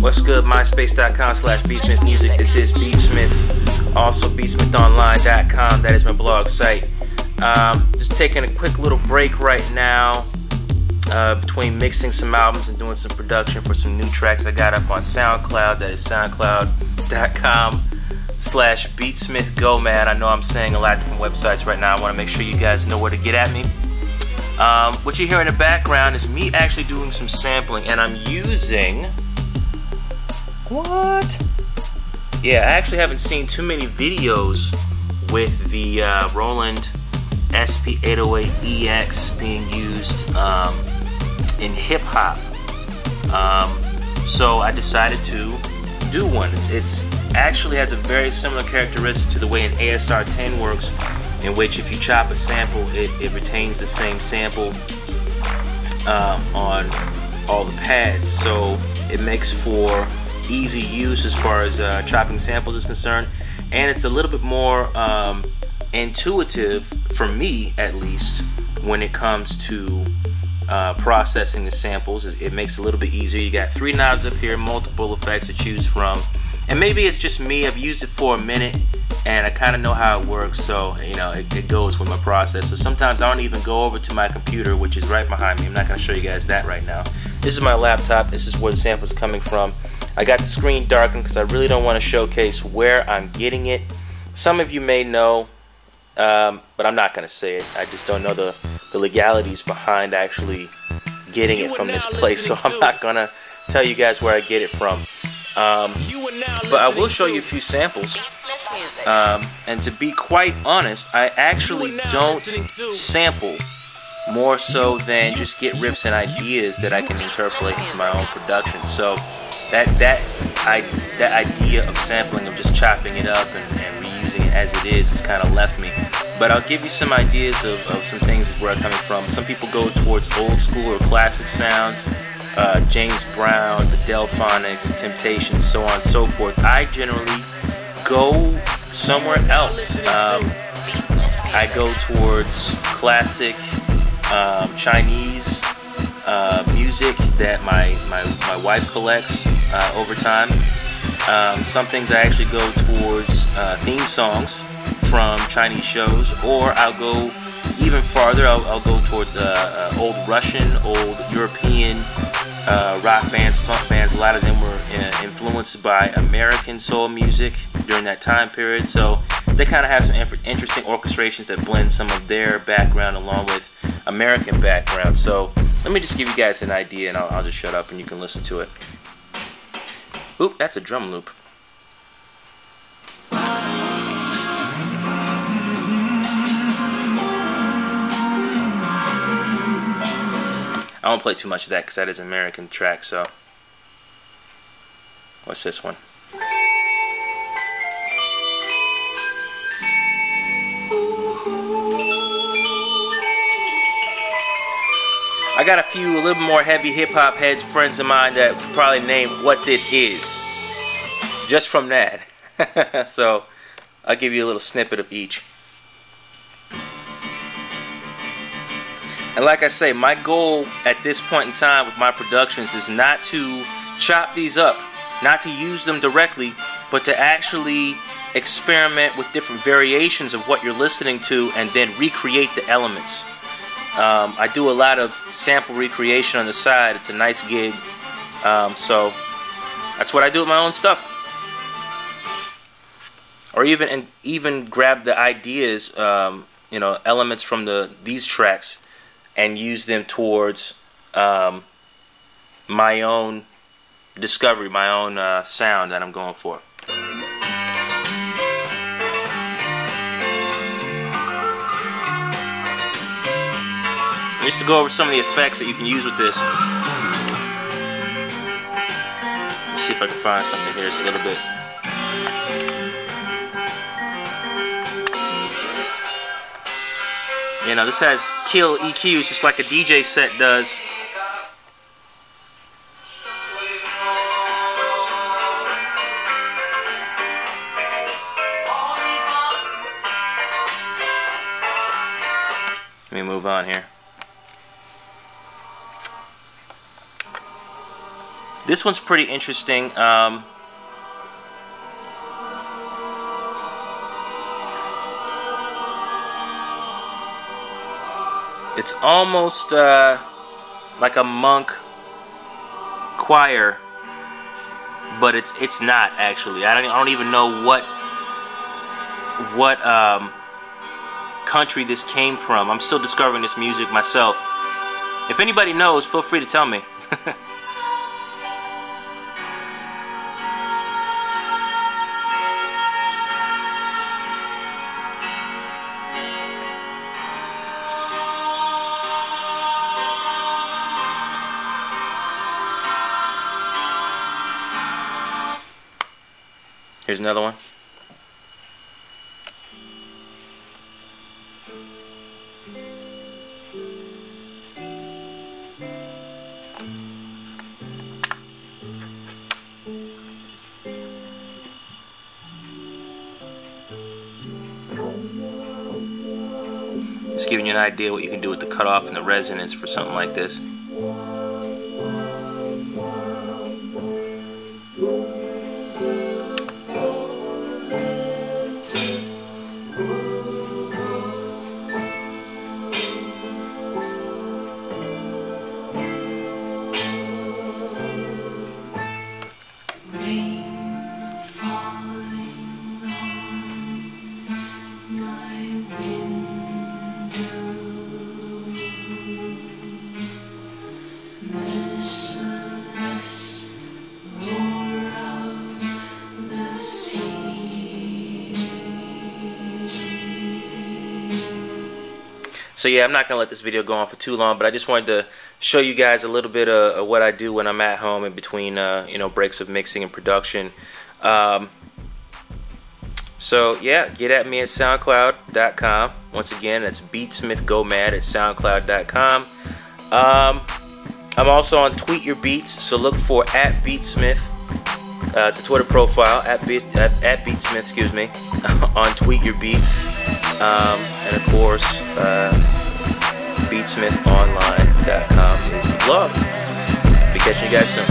What's good? MySpace.com/BeatsmithMusic. This is Beatsmith. Also BeatsmithOnline.com. That is my blog site. Just taking a quick little break right now between mixing some albums and doing some production for some new tracks I got up on SoundCloud. That is SoundCloud.com/BeatsmithGoMad. I know I'm saying a lot of different websites right now. I want to make sure you guys know where to get at me. What you hear in the background is me actually doing some sampling, and I'm using... What? Yeah, I actually haven't seen too many videos with the Roland SP808EX being used in hip-hop. So I decided to do one. It's actually has a very similar characteristic to the way an ASR 10 works, in which if you chop a sample, it retains the same sample on all the pads. So it makes for easy use as far as chopping samples is concerned, and it's a little bit more intuitive for me, at least, when it comes to processing the samples. It makes it a little bit easier. You got 3 knobs up here, multiple effects to choose from, and maybe it's just me. I've used it for a minute and I kind of know how it works, so you know it goes with my process. So sometimes I don't even go over to my computer, which is right behind me. I'm not going to show you guys that right now. This is my laptop. This is where the samples are coming from. I got the screen darkened because I really don't want to showcase where I'm getting it. Some of you may know, but I'm not going to say it. I just don't know the legalities behind actually getting it from this place, so I'm not going to tell you guys where I get it from. But I will show you a few samples. And to be quite honest, I actually don't sample more so than just get riffs and ideas that I can interpolate into my own production. So that idea of sampling, of just chopping it up and reusing it as it is kind of left me. But I'll give you some ideas of some things where I'm coming from. Some people go towards old school or classic sounds, James Brown, the Delphonics, the Temptations, so on and so forth. I generally go somewhere else. I go towards classic Chinese music that my wife collects over time. Some things I actually go towards theme songs from Chinese shows, or I'll go even farther. I'll go towards old Russian, old European rock bands, funk bands. A lot of them were influenced by American soul music during that time period, so they kind of have some interesting orchestrations that blend some of their background along with American background. So let me just give you guys an idea, and I'll just shut up and you can listen to it. Oop, that's a drum loop. I won't play too much of that because that is an American track. So what's this one? I got a little more heavy hip-hop heads, friends of mine, that could probably name what this is just from that. So I'll give you a little snippet of each. And like I say, my goal at this point in time with my productions is not to chop these up, not to use them directly, but to actually experiment with different variations of what you're listening to and then recreate the elements. I do a lot of sample recreation on the side. It's a nice gig. So that's what I do with my own stuff. Or even grab the ideas, you know, elements from these tracks and use them towards my own discovery, my own sound that I'm going for. Just to go over some of the effects that you can use with this. Let's see if I can find something here. It's a little bit. You know, this has kill EQs just like a DJ set does. Let me move on here. This one's pretty interesting. It's almost like a monk choir, but it's not actually. I don't even know what country this came from. I'm still discovering this music myself. If anybody knows, feel free to tell me. Here's another one. Just giving you an idea what you can do with the cutoff and the resonance for something like this. So yeah, I'm not gonna let this video go on for too long, but I just wanted to show you guys a little bit of what I do when I'm at home in between you know, breaks of mixing and production. So yeah, get at me at SoundCloud.com. Once again, that's Beatsmith Go Mad at SoundCloud.com. I'm also on Tweet Your Beats, so look for @Beatsmith. It's a Twitter profile at Beatsmith, excuse me, on Tweet Your Beats, and of course BeatsmithOnline.com is the blog. Be catching you guys soon.